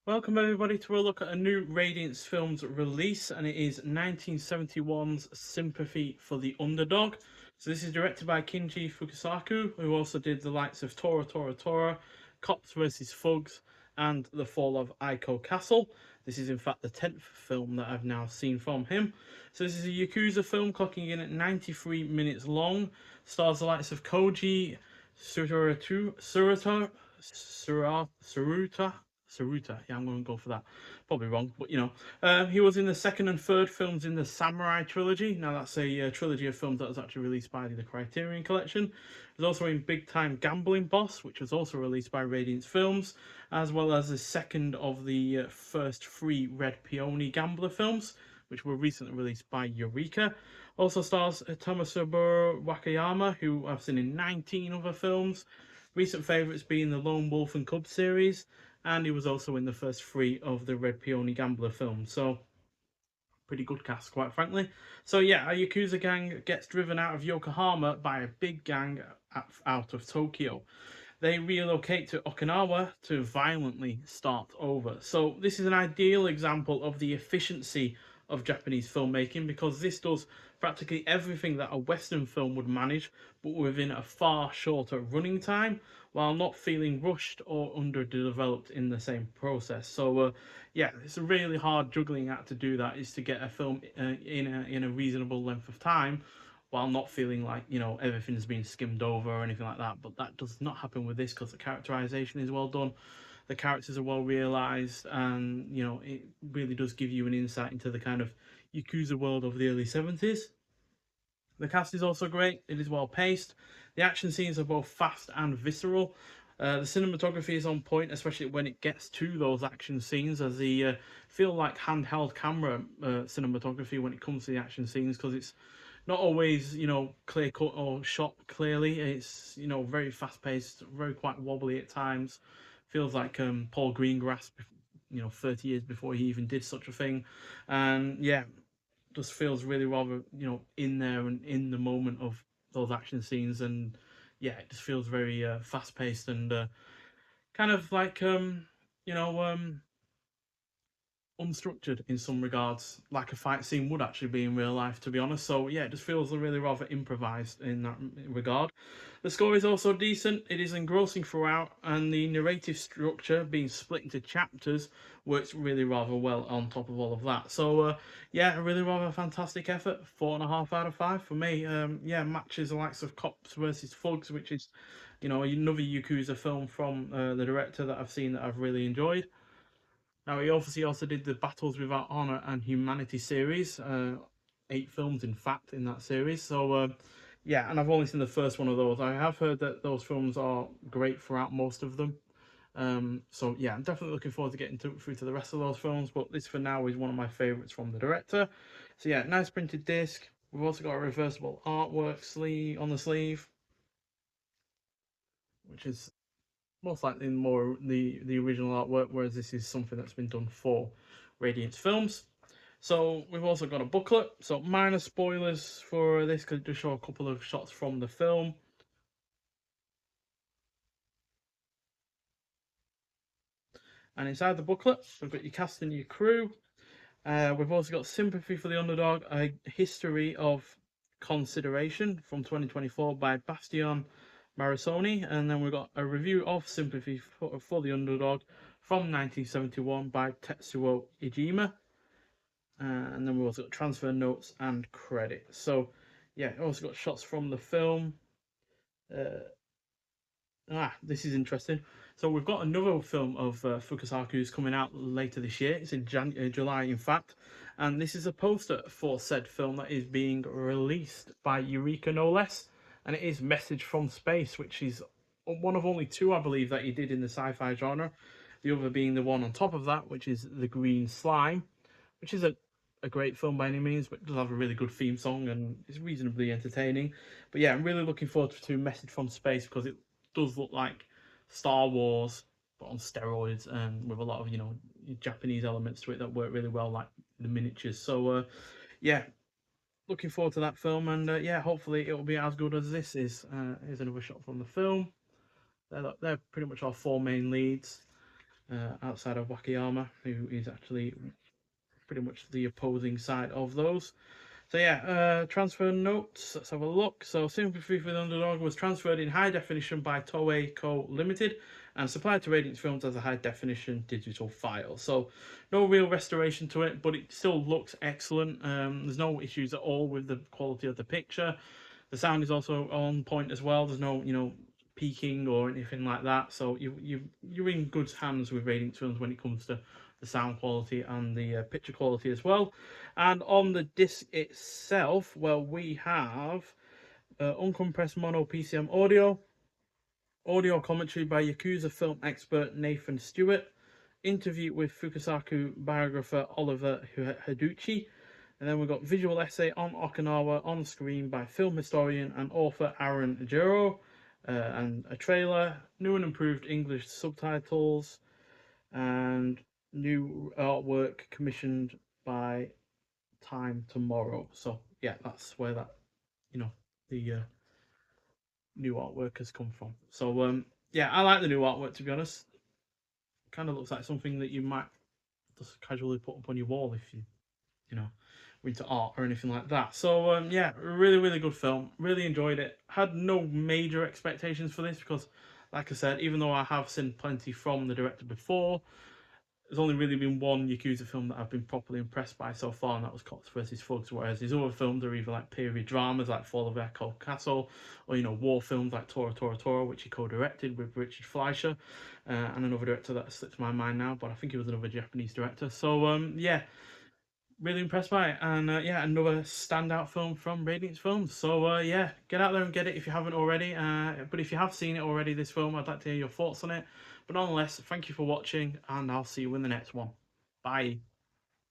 Welcome everybody to a look at a new Radiance Films release, and it is 1971's Sympathy for the Underdog. So this is directed by Kinji Fukasaku, who also did the likes of Tora Tora Tora, Cops vs Thugs, and The Fall of Aiko Castle. This is in fact the 10th film that I've now seen from him. So this is a Yakuza film clocking in at 93 minutes long. Stars the likes of Koji Saruta, yeah, I'm going to go for that. Probably wrong, but he was in the second and third films in the Samurai trilogy. Now that's a trilogy of films that was actually released by the Criterion Collection. He was also in Big Time Gambling Boss, which was also released by Radiance Films, as well as the second of the first three Red Peony Gambler films, which were recently released by Eureka. Also stars Tomosubo Wakayama, who I've seen in 19 other films. Recent favourites being the Lone Wolf and Cub series, and he was also in the first three of the Red Peony Gambler films. So, pretty good cast, quite frankly. So yeah, a Yakuza gang gets driven out of Yokohama by a big gang out of Tokyo. They relocate to Okinawa to violently start over. So this is an ideal example of the efficiency of Japanese filmmaking, because this does practically everything that a Western film would manage, but within a far shorter running time, while not feeling rushed or underdeveloped in the same process. So yeah, it's a really hard juggling act to do that, is to get a film in a reasonable length of time, while not feeling like, everything's been skimmed over or anything like that. But that does not happen with this, because the characterization is well done, the characters are well realized, and it really does give you an insight into the kind of Yakuza world of the early 70s. The cast is also great, it is well paced, the action scenes are both fast and visceral. The cinematography is on point, especially when it gets to those action scenes, as the feel like handheld camera cinematography when it comes to the action scenes, because it's not always clear cut or shot clearly. It's very fast paced, very quite wobbly at times. Feels like Paul Greengrass, 30 years before he even did such a thing, and yeah, just feels really rather in there and in the moment of those action scenes. And yeah, it just feels very fast paced and kind of like unstructured in some regards, like a fight scene would actually be in real life, to be honest. So yeah, it just feels really rather improvised in that regard. The score is also decent, it is engrossing throughout, and the narrative structure being split into chapters works really rather well on top of all of that. So yeah, a really rather fantastic effort. 4.5 out of 5 for me. Yeah, matches the likes of Cops versus Thugs, which is another Yakuza film from the director that I've seen that I've really enjoyed. Now, he obviously also did the Battles Without Honor and Humanity series, 8 films, in fact, in that series. So, yeah, and I've only seen the first one of those. I have heard that those films are great throughout most of them. So, yeah, I'm definitely looking forward to getting through to the rest of those films, but this for now is one of my favourites from the director. So, yeah, nice printed disc. We've also got a reversible artwork sleeve on the sleeve, which is most likely more the original artwork, whereas this is something that's been done for Radiance Films. So we've also got a booklet, so minor spoilers for this, because it does show a couple of shots from the film. And inside the booklet, we've got your cast and your crew. We've also got Sympathy for the Underdog, a history of consideration from 2024 by Bastion Marisoni. And then we've got a review of Sympathy for the Underdog from 1971 by Tetsuo Ijima. And then we've also got transfer notes and credits. So yeah, also got shots from the film. This is interesting. So we've got another film of Fukasaku's coming out later this year. It's in July, in fact. And this is a poster for said film that is being released by Eureka, no less. And it is Message from Space, which is one of only 2, I believe, that he did in the sci-fi genre. The other being the one on top of that, which is The Green Slime, which is a great film by any means, but it does have a really good theme song and it's reasonably entertaining. But yeah, I'm really looking forward to Message from Space, because it does look like Star Wars but on steroids, and with a lot of Japanese elements to it that work really well, like the miniatures. So yeah, looking forward to that film, and yeah, hopefully it will be as good as this is. Here's another shot from the film. They're pretty much our 4 main leads. outside of Wakayama, who is actually pretty much the opposing side of those. So yeah, transfer notes. Let's have a look. So Sympathy for the Underdog was transferred in high definition by Toei Co. Limited and supplied to Radiance Films as a high definition digital file. So no real restoration to it, but it still looks excellent. There's no issues at all with the quality of the picture. The sound is also on point as well. There's no peaking or anything like that. So you're in good hands with Radiance Films when it comes to the sound quality and the picture quality as well. And on the disc itself, well, we have uncompressed mono PCM audio commentary by Yakuza film expert Nathan Stewart, interview with Fukasaku biographer Oliver Haduchi, and then we've got visual essay on Okinawa on screen by film historian and author Aaron Juro, and a trailer, new and improved English subtitles, and new artwork commissioned by Time Tomorrow. So yeah, that's where that the new artwork has come from. So yeah, I like the new artwork, to be honest. Kind of looks like something that you might just casually put up on your wall if you know into art or anything like that. So yeah, really good film. Really enjoyed it. Had no major expectations for this because, like I said, even though I have seen plenty from the director before, there's only really been one Yakuza film that I've been properly impressed by so far, and that was Cops vs. Thugs, whereas his other films are either like period dramas like Fall of Echo Castle, or war films like Tora Tora Tora, which he co-directed with Richard Fleischer, and another director that slips my mind now, but I think he was another Japanese director. So yeah, really impressed by it, and yeah, another standout film from Radiance Films. So yeah, get out there and get it if you haven't already. But if you have seen it already, this film, I'd like to hear your thoughts on it. But nonetheless, thank you for watching, and I'll see you in the next one. Bye.